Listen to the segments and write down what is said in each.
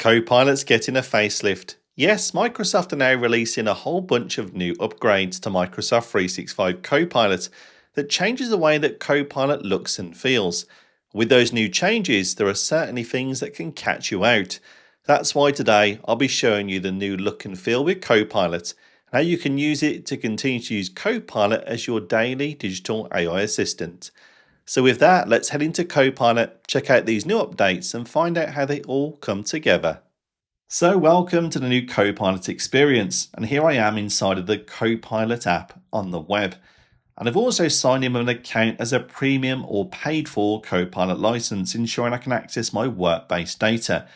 Copilot's getting a facelift. Yes, Microsoft are now releasing a whole bunch of new upgrades to Microsoft 365 Copilot that changes the way that Copilot looks and feels. With those new changes, there are certainly things that can catch you out. That's why today I'll be showing you the new look and feel with Copilot, and how you can use it to continue to use Copilot as your daily digital AI assistant. So with that, let's head into Copilot, check out these new updates and find out how they all come together. So welcome to the new Copilot experience, and here I am inside of the Copilot app on the web. And I've also signed in with an account as a premium or paid for Copilot license, ensuring I can access my work-based data.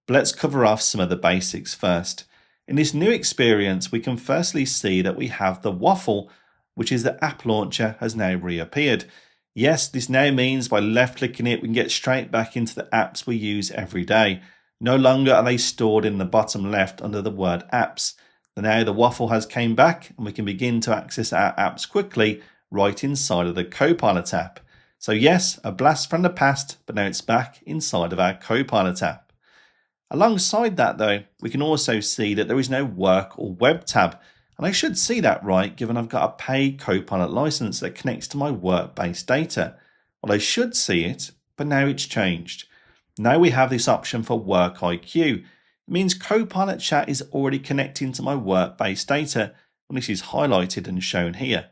But let's cover off some of the basics first. In this new experience, we can firstly see that we have the waffle, which is the app launcher has now reappeared. Yes, this now means by left clicking it, we can get straight back into the apps we use every day. No longer are they stored in the bottom left under the word apps. Now the waffle has came back and we can begin to access our apps quickly right inside of the Copilot app. So yes, a blast from the past, but now it's back inside of our Copilot app. Alongside that though, we can also see that there is no work or web tab. And I should see that right, given I've got a paid Copilot license that connects to my work-based data. Well, I should see it, but now it's changed. Now we have this option for Work IQ. It means Copilot Chat is already connecting to my work-based data, and this is highlighted and shown here.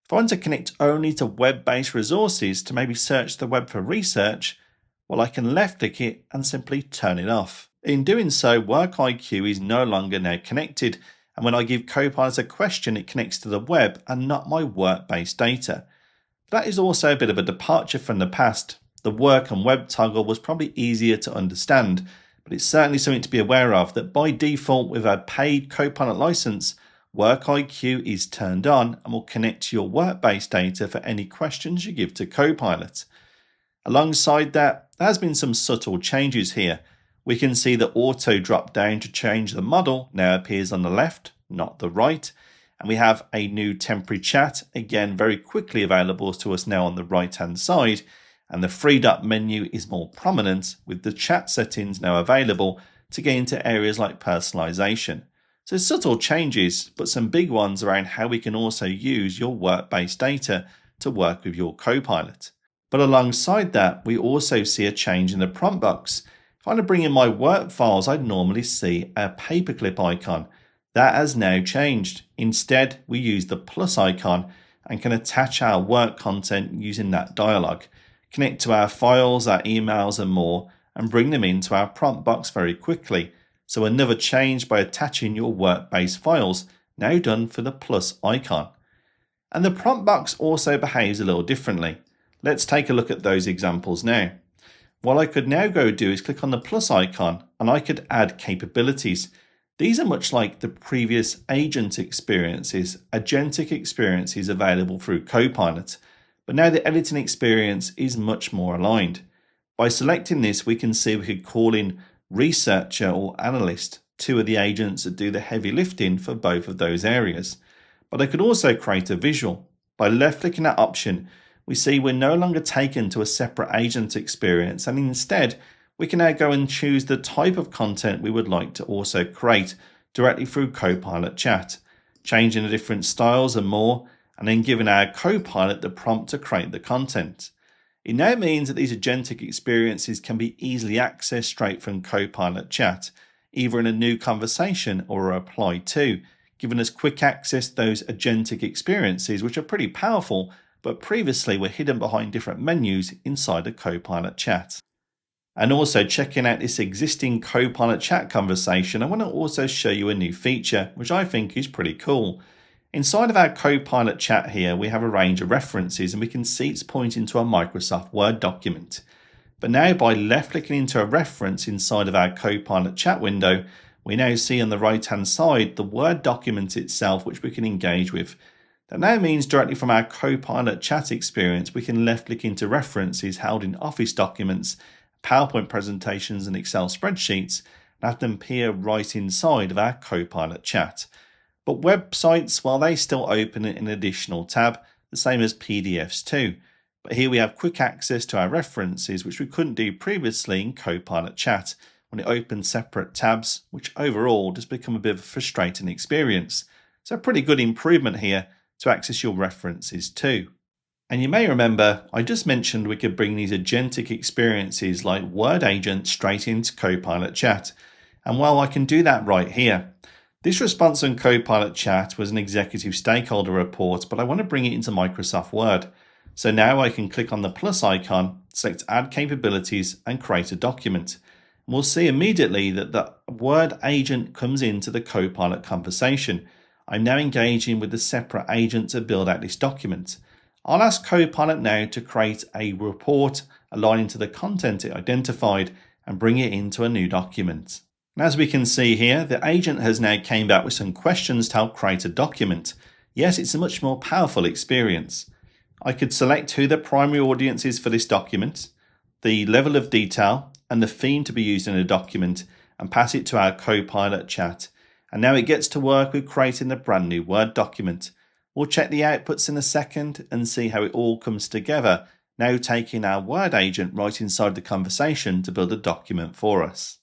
If I want to connect only to web-based resources to maybe search the web for research, well, I can left-click it and simply turn it off. In doing so, Work IQ is no longer now connected, and when I give Copilot a question, it connects to the web and not my work-based data. That is also a bit of a departure from the past. The work and web toggle was probably easier to understand, but it's certainly something to be aware of that by default with a paid Copilot license, Work IQ is turned on and will connect to your work-based data for any questions you give to Copilot. Alongside that, there has been some subtle changes here. We can see the auto drop down to change the model now appears on the left, not the right. And we have a new temporary chat, again very quickly available to us now on the right hand side. And the three dot menu is more prominent with the chat settings now available to get into areas like personalization. So subtle changes, but some big ones around how we can also use your work-based data to work with your Copilot. But alongside that, we also see a change in the prompt box. If I want to bring in my work files, I'd normally see a paperclip icon. That has now changed. Instead, we use the plus icon and can attach our work content using that dialog, connect to our files, our emails and more, and bring them into our prompt box very quickly. So another change by attaching your work-based files, now done for the plus icon. And the prompt box also behaves a little differently. Let's take a look at those examples now. What I could now go do is click on the plus icon and I could add capabilities. These are much like the previous Agentic experiences available through Copilot, but now the editing experience is much more aligned. By selecting this, we can see we could call in Researcher or Analyst, two of the agents that do the heavy lifting for both of those areas. But I could also create a visual. By left-clicking that option, we see we're no longer taken to a separate agent experience, and instead we can now go and choose the type of content we would like to also create directly through Copilot Chat, changing the different styles and more, and then giving our Copilot the prompt to create the content. It now means that these agentic experiences can be easily accessed straight from Copilot Chat, either in a new conversation or a reply to, giving us quick access to those agentic experiences, which are pretty powerful, but previously were hidden behind different menus inside a Copilot Chat. And also checking out this existing Copilot Chat conversation, I want to also show you a new feature, which I think is pretty cool. Inside of our Copilot Chat here, we have a range of references and we can see it's pointing to a Microsoft Word document. But now by left clicking into a reference inside of our Copilot Chat window, we now see on the right hand side the Word document itself, which we can engage with. That now means directly from our Copilot Chat experience, we can left click into references held in Office documents, PowerPoint presentations and Excel spreadsheets, and have them appear right inside of our Copilot Chat. But websites, well, they still open in an additional tab, the same as PDFs too. But here we have quick access to our references, which we couldn't do previously in Copilot Chat, when it opens separate tabs, which overall does become a bit of a frustrating experience. So a pretty good improvement here to access your references too. And you may remember I just mentioned we could bring these agentic experiences like Word Agent straight into Copilot Chat. And well, I can do that right here. This response on Copilot Chat was an executive stakeholder report, but I want to bring it into Microsoft Word. So now I can click on the plus icon, select Add Capabilities and create a document. And we'll see immediately that the Word agent comes into the Copilot conversation. I'm now engaging with the separate agent to build out this document. I'll ask Copilot now to create a report aligning to the content it identified and bring it into a new document. And as we can see here, the agent has now came back with some questions to help create a document. Yes, it's a much more powerful experience. I could select who the primary audience is for this document, the level of detail, and the theme to be used in a document, and pass it to our Copilot Chat. And now it gets to work with creating the brand new Word document. We'll check the outputs in a second and see how it all comes together, now taking our Word agent right inside the conversation to build a document for us.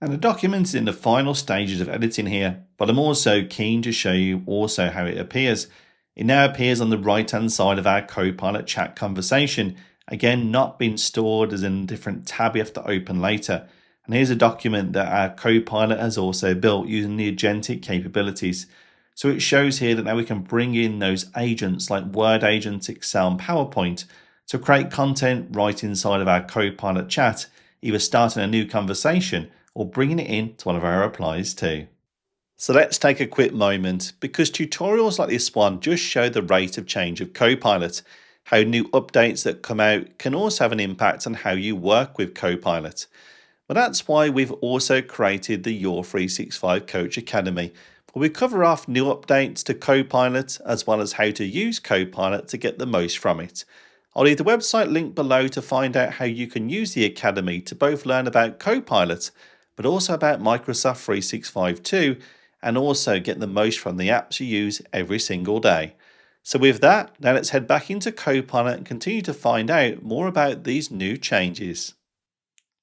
And the document is in the final stages of editing here, but I'm also keen to show you also how it appears. It now appears on the right hand side of our Copilot Chat conversation, again not being stored as in a different tab you have to open later. And here's a document that our Copilot has also built using the agentic capabilities. So it shows here that now we can bring in those agents like Word Agent, Excel and PowerPoint to create content right inside of our Copilot Chat, either starting a new conversation or bringing it into one of our replies too. So let's take a quick moment, because tutorials like this one just show the rate of change of Copilot, how new updates that come out can also have an impact on how you work with Copilot. But that's why we've also created the Your 365 Coach Academy, where we cover off new updates to Copilot as well as how to use Copilot to get the most from it. I'll leave the website link below to find out how you can use the Academy to both learn about Copilot, but also about Microsoft 365 too, and also get the most from the apps you use every single day. So with that, now let's head back into Copilot and continue to find out more about these new changes.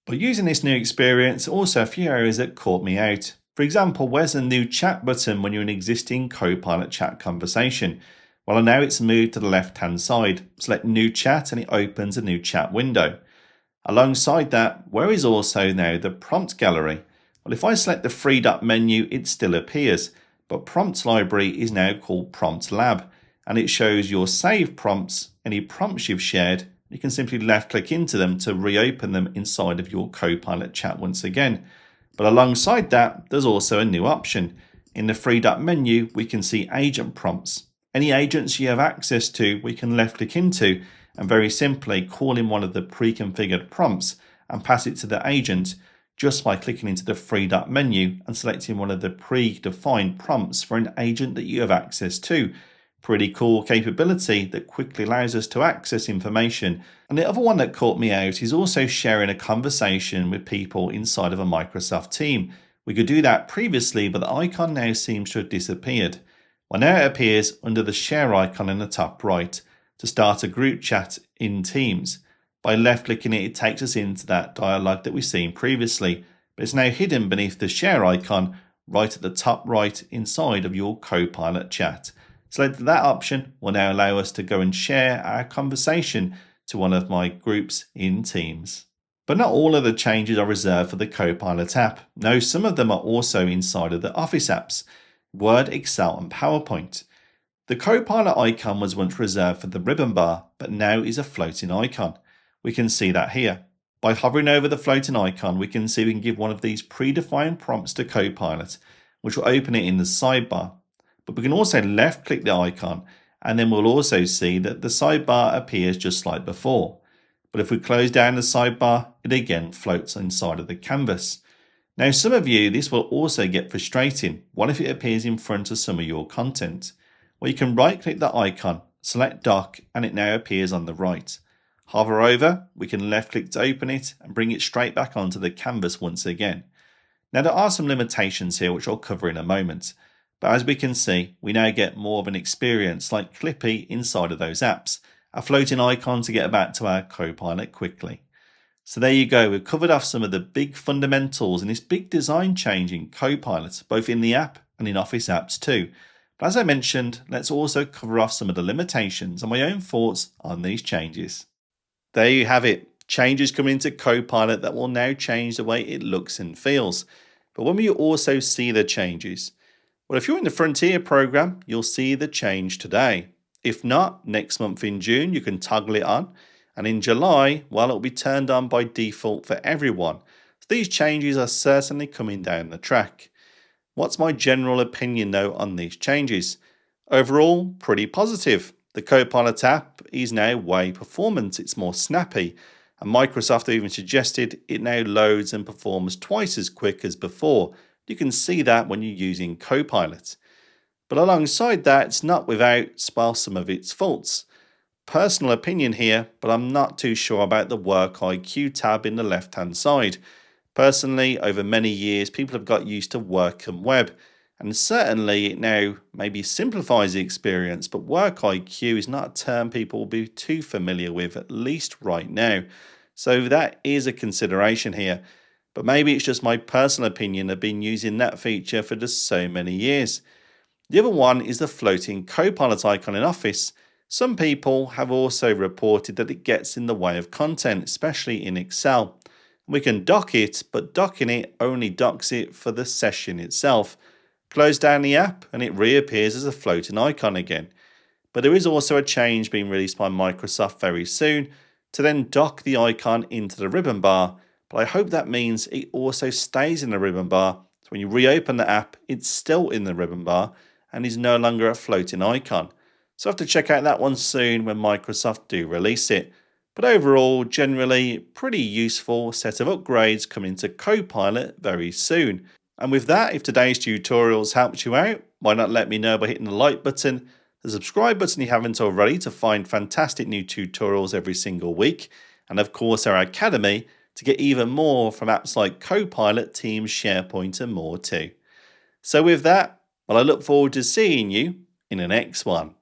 But using this new experience, also a few areas that caught me out. For example, where's the new chat button when you're in an existing Copilot Chat conversation? Well, now it's moved to the left hand side. Select New Chat and it opens a new chat window. Alongside that, where is also now the prompt gallery? Well, if I select the three dot menu, it still appears, but Prompt Library is now called Prompt Lab, and it shows your saved prompts, any prompts you've shared. You can simply left click into them to reopen them inside of your Copilot Chat once again. But alongside that, there's also a new option. In the three dot menu, we can see agent prompts. Any agents you have access to, we can left click into and very simply call in one of the pre-configured prompts and pass it to the agent just by clicking into the three dot menu and selecting one of the pre-defined prompts for an agent that you have access to. Pretty cool capability that quickly allows us to access information. And the other one that caught me out is also sharing a conversation with people inside of a Microsoft team. We could do that previously, but the icon now seems to have disappeared. Well, now it appears under the share icon in the top right to start a group chat in Teams. By left clicking it, it takes us into that dialogue that we've seen previously, but it's now hidden beneath the share icon right at the top right inside of your Copilot Chat. Selecting that option will now allow us to go and share our conversation to one of my groups in Teams. But not all of the changes are reserved for the Copilot app. No, some of them are also inside of the Office apps, Word, Excel and PowerPoint. The Copilot icon was once reserved for the ribbon bar, but now is a floating icon. We can see that here. By hovering over the floating icon, we can see we can give one of these predefined prompts to Copilot, which will open it in the sidebar. But we can also left click the icon, and then we'll also see that the sidebar appears just like before. But if we close down the sidebar, it again floats inside of the canvas. Now, some of you, this will also get frustrating. What if it appears in front of some of your content? Well, you can right click the icon, select dock, and it now appears on the right. Hover over, we can left click to open it and bring it straight back onto the canvas once again. Now, there are some limitations here which I'll cover in a moment, but as we can see, we now get more of an experience like Clippy inside of those apps, a floating icon to get back to our Copilot quickly. So there you go, we've covered off some of the big fundamentals in this big design change in Copilot, both in the app and in Office apps too. But as I mentioned, let's also cover off some of the limitations and my own thoughts on these changes. There you have it, changes coming into Copilot that will now change the way it looks and feels. But when will you also see the changes? Well, if you're in the Frontier program, you'll see the change today. If not, next month in June, you can toggle it on. And in July, well, it'll be turned on by default for everyone. So these changes are certainly coming down the track. What's my general opinion though on these changes? Overall, pretty positive. The Copilot app is now way performant, it's more snappy, and Microsoft even suggested it now loads and performs twice as quick as before. You can see that when you're using Copilot. But alongside that, it's not without some of its faults. Personal opinion here, but I'm not too sure about the Work IQ tab in the left hand side. Personally, over many years, people have got used to Work and Web, and certainly it now maybe simplifies the experience, but Work IQ is not a term people will be too familiar with, at least right now. So that is a consideration here. But maybe it's just my personal opinion of been using that feature for just so many years. The other one is the floating Copilot icon in Office. Some people have also reported that it gets in the way of content, especially in Excel. We can dock it, but docking it only docks it for the session itself. Close down the app and it reappears as a floating icon again. But there is also a change being released by Microsoft very soon to then dock the icon into the ribbon bar, but I hope that means it also stays in the ribbon bar, so when you reopen the app, it's still in the ribbon bar and is no longer a floating icon. So I have to check out that one soon when Microsoft do release it. But overall, generally, pretty useful set of upgrades coming to Copilot very soon. And with that, if today's tutorials helped you out, why not let me know by hitting the like button, the subscribe button if you haven't already to find fantastic new tutorials every single week, and of course our Academy to get even more from apps like Copilot, Teams, SharePoint and more too. So with that, well, I look forward to seeing you in the next one.